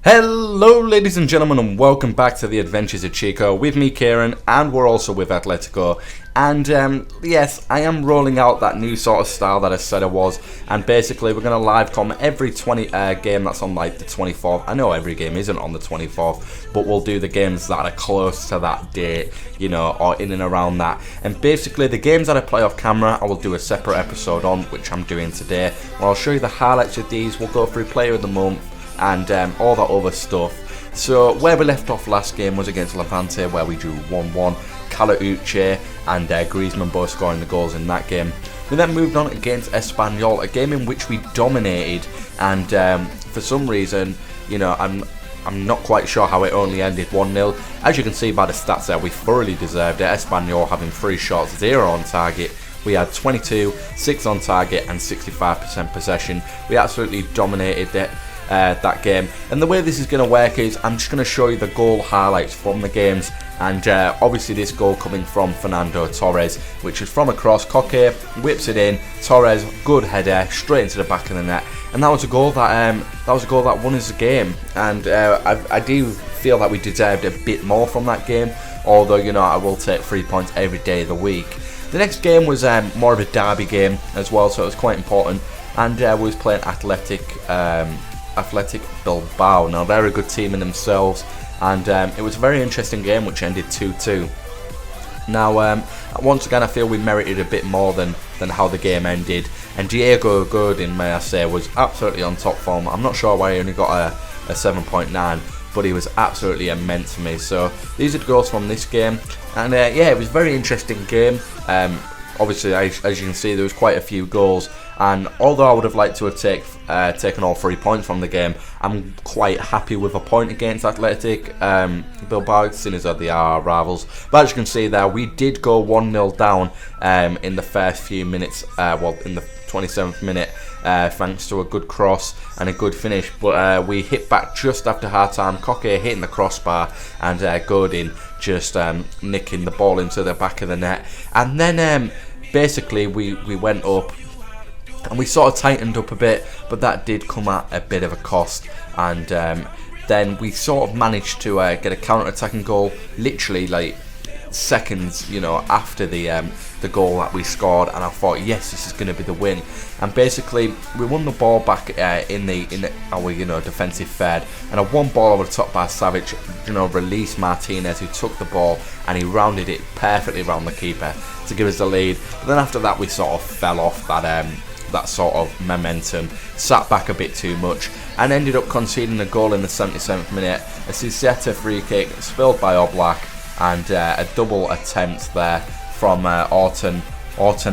Hello ladies and gentlemen, and welcome back to the Adventures of Chiqo with me, Kieran, and we're also with Atletico. And yes, I am rolling out that new sort of style that I said I was, and basically we're going to live com every game that's on like the 24th. I know every game isn't on the 24th, but we'll do the games that are close to that date, you know, or in and around that. And basically the games that I play off camera, I will do a separate episode on, which I'm doing today, where I'll show you the highlights of these. We'll go through player of the month and all that other stuff. So where we left off last game was against Levante, where we drew 1-1. Calauche and Griezmann both scoring the goals in that game. We then moved on against Espanyol, a game in which we dominated, and for some reason, you know, I'm not quite sure how it only ended 1-0. As you can see by the stats there, we thoroughly deserved it. Espanyol having 3 shots, 0 on target. We had 22, 6 on target and 65% possession. We absolutely dominated it. That game, and the way this is going to work is I'm just going to show you the goal highlights from the games, and obviously this goal coming from Fernando Torres, which is from across. Koke whips it in, Torres, good header straight into the back of the net, and that was a goal that won us the game. And I do feel that we deserved a bit more from that game, although, you know, I will take 3 points every day of the week. The next game was more of a derby game as well, so it was quite important, and we was playing Athletic Bilbao. Now they're a good team in themselves, and it was a very interesting game which ended 2-2. Now once again I feel we merited a bit more than how the game ended, and Diego Godin, may I say, was absolutely on top form. I'm not sure why he only got a 7.9, but he was absolutely immense for me. So these are the goals from this game, and yeah, it was a very interesting game. Obviously, as you can see, there was quite a few goals, and although I would have liked to have taken all 3 points from the game, I'm quite happy with a point against Athletic Bilbao, seeing as though they are our rivals. But as you can see there, we did go 1-0 down in the first few minutes, well, in the 27th minute, thanks to a good cross and a good finish. But we hit back just after half-time, Koke hitting the crossbar, and Godin just nicking the ball into the back of the net. And then basically we went up, and we sort of tightened up a bit, but that did come at a bit of a cost. And then we sort of managed to get a counter-attacking goal, literally like seconds, you know, after the goal that we scored, and I thought, yes, this is going to be the win. And basically we won the ball back in our, you know, defensive third, and a one ball over the top by Savage, you know, released Martinez, who took the ball and he rounded it perfectly around the keeper to give us the lead. But then after that we sort of fell off that sort of momentum, sat back a bit too much, and ended up conceding a goal in the 77th minute. A Suseta free kick spilled by Oblak, and a double attempt there from Orton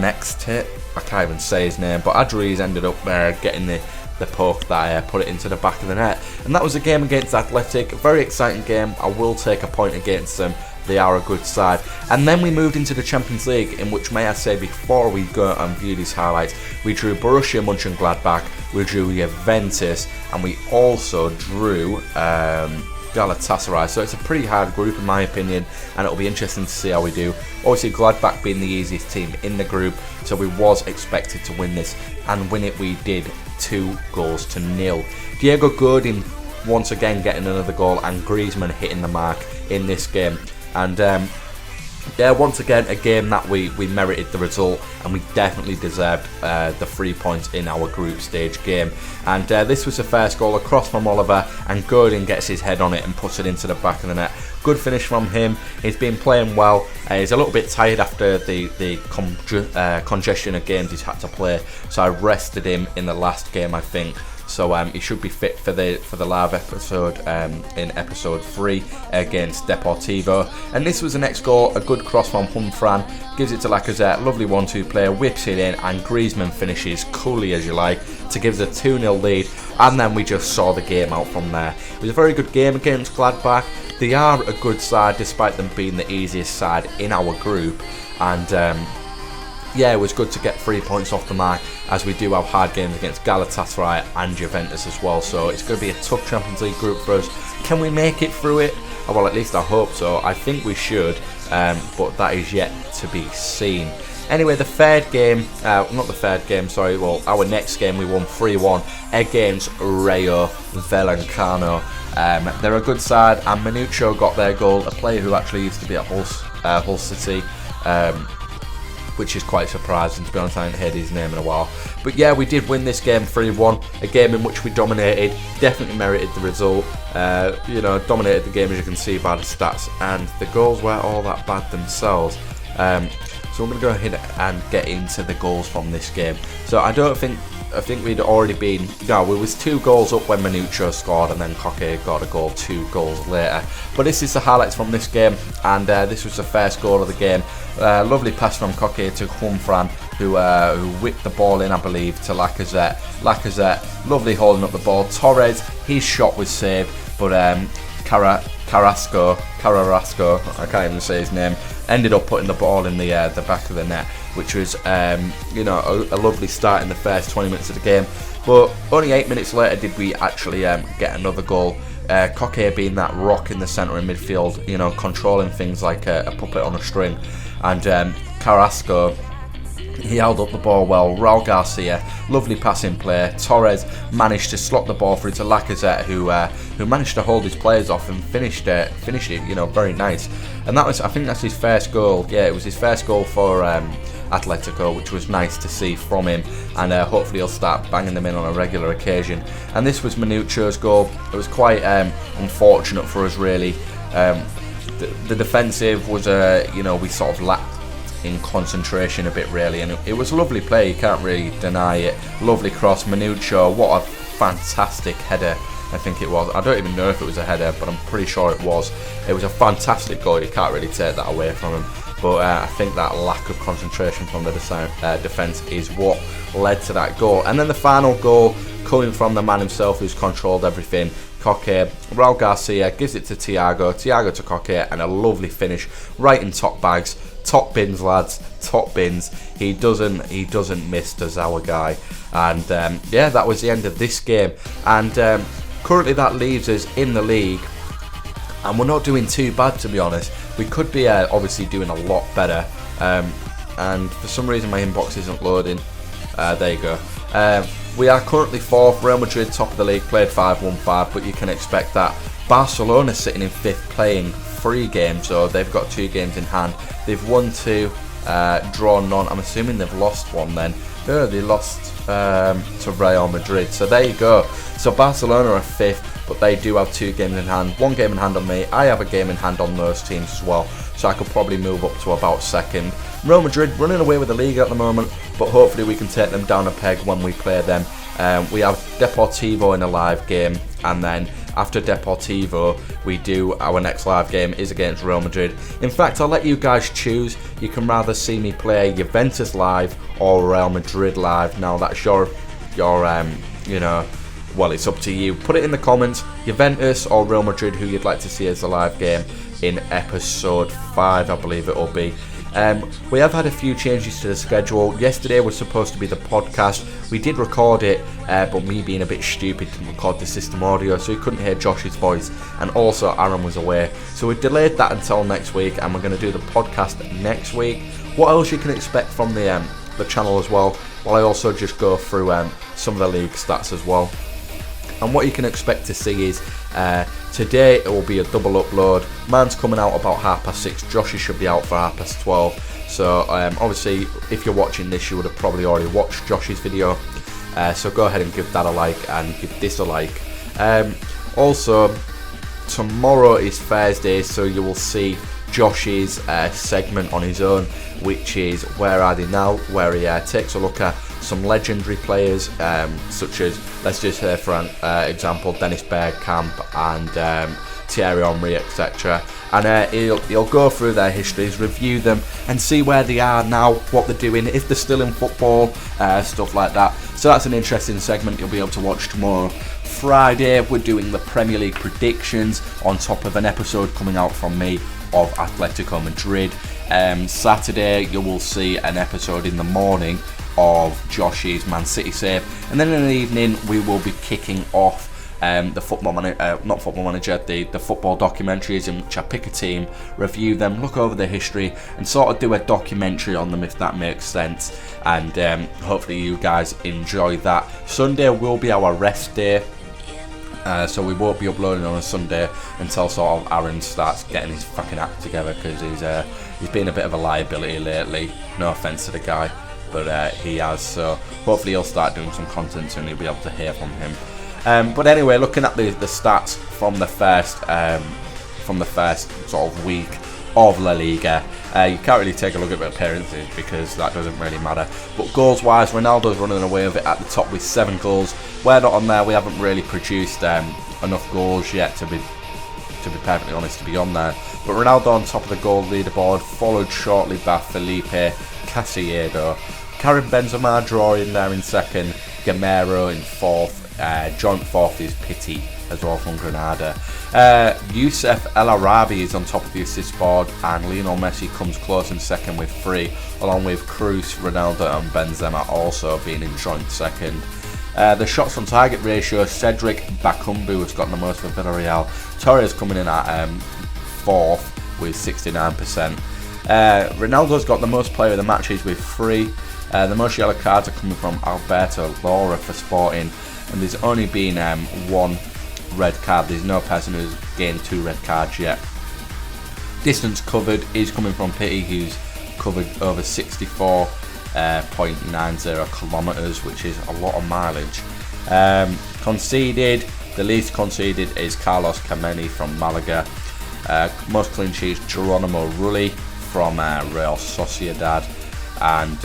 X-Tit. I can't even say his name, but Adriz ended up getting the poke that put it into the back of the net. And that was a game against Athletic, a very exciting game. I will take a point against them. They are a good side. And then we moved into the Champions League, in which, may I say, before we go and view these highlights, we drew Borussia Mönchengladbach, we drew Juventus, and we also drew Galatasaray. So it's a pretty hard group in my opinion, and it'll be interesting to see how we do. Obviously Gladbach being the easiest team in the group, so we was expected to win this, and win it we did, 2-0. Diego Godin once again getting another goal, and Griezmann hitting the mark in this game. And yeah, once again, a game that we merited the result, and we definitely deserved the 3 points in our group stage game. And this was the first goal, across from Oliver, and Godin gets his head on it and puts it into the back of the net. Good finish from him. He's been playing well. He's a little bit tired after the congestion of games he's had to play, so I rested him in the last game, I think. So he should be fit for the live episode in episode 3 against Deportivo. And this was the next goal, a good cross from Humfran, gives it to Lacazette, lovely 1-2 player, whips it in, and Griezmann finishes coolly as you like to give us a 2-0 lead. And then we just saw the game out from there. It was a very good game against Gladbach. They are a good side, despite them being the easiest side in our group. And yeah, it was good to get 3 points off the mark, as we do have hard games against Galatasaray and Juventus as well. So it's going to be a tough Champions League group for us. Can we make it through it? Well, at least I hope so. I think we should, but that is yet to be seen. Anyway, the third game, not the third game, sorry, well, our next game we won 3-1 against Rayo Vallecano. They're a good side, and Minuccio got their goal, a player who actually used to be at Hull City, which is quite surprising, to be honest. I haven't heard his name in a while. But yeah, we did win this game 3-1, a game in which we dominated, definitely merited the result, dominated the game as you can see by the stats, and the goals weren't all that bad themselves. So I'm going to go ahead and get into the goals from this game. So I think we'd already been, we was 2 goals up when Minuccio scored, and then Coque got a goal 2 goals later. But this is the highlights from this game, and this was the first goal of the game. Lovely pass from Coque to Juanfran, who whipped the ball in, I believe, to Lacazette. Lacazette, lovely holding up the ball. Torres, his shot was saved, but Carrasco, I can't even say his name, ended up putting the ball in the back of the net, which was a lovely start in the first 20 minutes of the game. But only 8 minutes later did we actually get another goal. Coque being that rock in the centre in midfield, controlling things like a puppet on a string, and Carrasco, he held up the ball well. Raul Garcia, lovely passing play. Torres managed to slot the ball through to Lacazette, who managed to hold his players off and finished it, very nice. And I think that's his first goal. Yeah, it was his first goal for Atletico, which was nice to see from him, and hopefully he'll start banging them in on a regular occasion. And this was Minuccio's goal. It was quite unfortunate for us, really. The defensive was, we sort of lacked in concentration a bit, really, and it was a lovely play, you can't really deny it. Lovely cross, Minuccio, what a fantastic header, I think it was. I don't even know if it was a header, but I'm pretty sure it was. It was a fantastic goal, you can't really take that away from him. But I think that lack of concentration from the defence is what led to that goal. And then the final goal coming from the man himself, who's controlled everything. Coque, Raul Garcia gives it to Thiago to Coque, and a lovely finish right in top bags. Top bins, lads, top bins. He doesn't miss, does our guy. And that was the end of this game. And currently that leaves us in the league, and we're not doing too bad, to be honest. We could be obviously doing a lot better. And for some reason my inbox isn't loading. There you go. We are currently 4th. Real Madrid top of the league, played 5-1-5, but you can expect that. Barcelona sitting in 5th, playing 3 games, so they've got 2 games in hand. They've won 2, drawn none. I'm assuming they've lost 1 then. Oh, they lost to Real Madrid. So there you go. So Barcelona are 5th, but they do have 2 games in hand. 1 game in hand on me. I have a game in hand on those teams as well, so I could probably move up to about 2nd. Real Madrid running away with the league at the moment, but hopefully we can take them down a peg when we play them. We have Deportivo in a live game, and then after Deportivo we do our next live game is against Real Madrid. In fact, I'll let you guys choose. You can rather see me play Juventus live or Real Madrid live. Now that's your well, it's up to you. Put it in the comments, Juventus or Real Madrid, who you'd like to see as a live game in episode 5, I believe it will be. We have had a few changes to the schedule. Yesterday was supposed to be the podcast. We did record it, but me being a bit stupid didn't record the system audio, so you couldn't hear Josh's voice, and also Aaron was away. So we delayed that until next week, and we're going to do the podcast next week. What else you can expect from the channel as well? Well, I also just go through some of the league stats as well. And what you can expect to see is today it will be a double upload. Mine's coming out about 6:30. Josh's should be out for 12:30. So obviously, if you're watching this, you would have probably already watched Josh's video. So go ahead and give that a like and give this a like. Also, tomorrow is Thursday, so you will see Josh's segment on his own, which is Where Are They Now, where he takes a look at some legendary players, such as, let's just say for example, Dennis Bergkamp and Thierry Henry, etc. And he'll go through their histories, review them, and see where they are now, what they're doing, if they're still in football, stuff like that. So that's an interesting segment you'll be able to watch tomorrow. Friday, we're doing the Premier League predictions on top of an episode coming out from me of Atletico Madrid. Saturday, you will see an episode in the morning of Josh's Man City save, and then in the evening we will be kicking off the football manager, the football documentaries, in which I pick a team, review them, look over their history, and sort of do a documentary on them, if that makes sense. And hopefully you guys enjoy that. Sunday will be our rest day. So we won't be uploading on a Sunday until sort of Aaron starts getting his fucking act together, because he's been a bit of a liability lately. No offence to the guy, but he has. So hopefully he'll start doing some content soon. You'll be able to hear from him. But anyway, looking at the stats from the first sort of week of La Liga, you can't really take a look at the appearances because that doesn't really matter. But goals wise, Ronaldo's running away with it at the top with 7 goals. We're not on there. We haven't really produced enough goals yet to be perfectly honest to be on there. But Ronaldo on top of the goal leaderboard, followed shortly by Felipe, Casillero, Karim Benzema drawing there in second, Gamero in fourth. Joint fourth is Pity as well from Granada. Youssef El Arabi is on top of the assist board, and Lionel Messi comes close in second with 3, along with Cruz, Ronaldo and Benzema also being in joint second. The shots on target ratio, Cedric Bakumbu has got the most for Villarreal. Torres coming in at 4th with 69%. Ronaldo's got the most player of the matches with 3. The most yellow cards are coming from Alberto Laura for Sporting, and there's only been 1 red card. There's no person who's gained 2 red cards yet. Distance covered is coming from Pity, who's covered over 64.90 kilometres, which is a lot of mileage. Conceded, the least conceded is Carlos Kameni from Malaga. Most clean sheets, Geronimo Rulli from Real Sociedad. And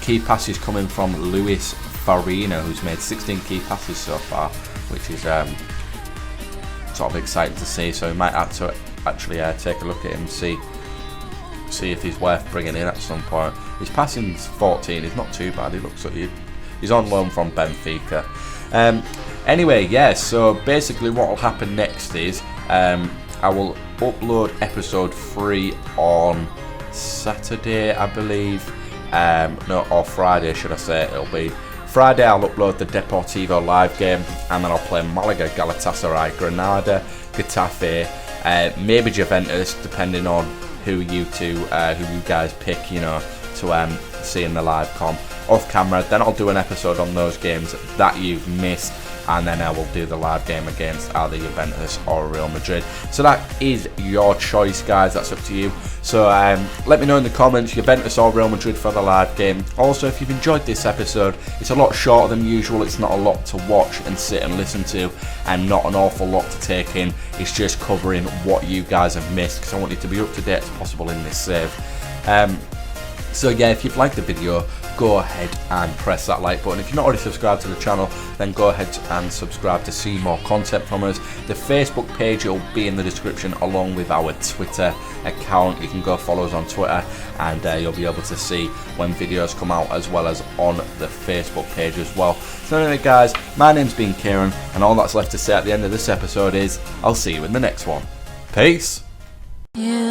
key passes coming from Luis Farina, who's made 16 key passes so far, which is sort of exciting to see. So we might have to actually take a look at him, see if he's worth bringing in at some point. His passing's 14, he's not too bad. He looks like he's on loan from Benfica. Anyway, yeah, so basically what will happen next is I will upload episode 3 on Saturday, I believe. No, or Friday should I say. It'll be Friday. I'll upload the Deportivo live game, and then I'll play Malaga, Galatasaray, Granada, Getafe, maybe Juventus, depending on who you guys pick, to see in the live com off camera. Then I'll do an episode on those games that you've missed, and then I will do the live game against either Juventus or Real Madrid. So that is your choice, guys. That's up to you. So let me know in the comments, Juventus or Real Madrid for the live game. Also, if you've enjoyed this episode, it's a lot shorter than usual. It's not a lot to watch and sit and listen to, and not an awful lot to take in. It's just covering what you guys have missed, because I want you to be up to date as possible in this save. So yeah, if you've liked the video, go ahead and press that like button. If you're not already subscribed to the channel, then go ahead and subscribe to see more content from us. The Facebook page will be in the description, along with our Twitter account. You can go follow us on Twitter, and you'll be able to see when videos come out, as well as on the Facebook page as well. So anyway, guys, my name's been Kieran, and all that's left to say at the end of this episode is I'll see you in the next one. Peace. Yeah.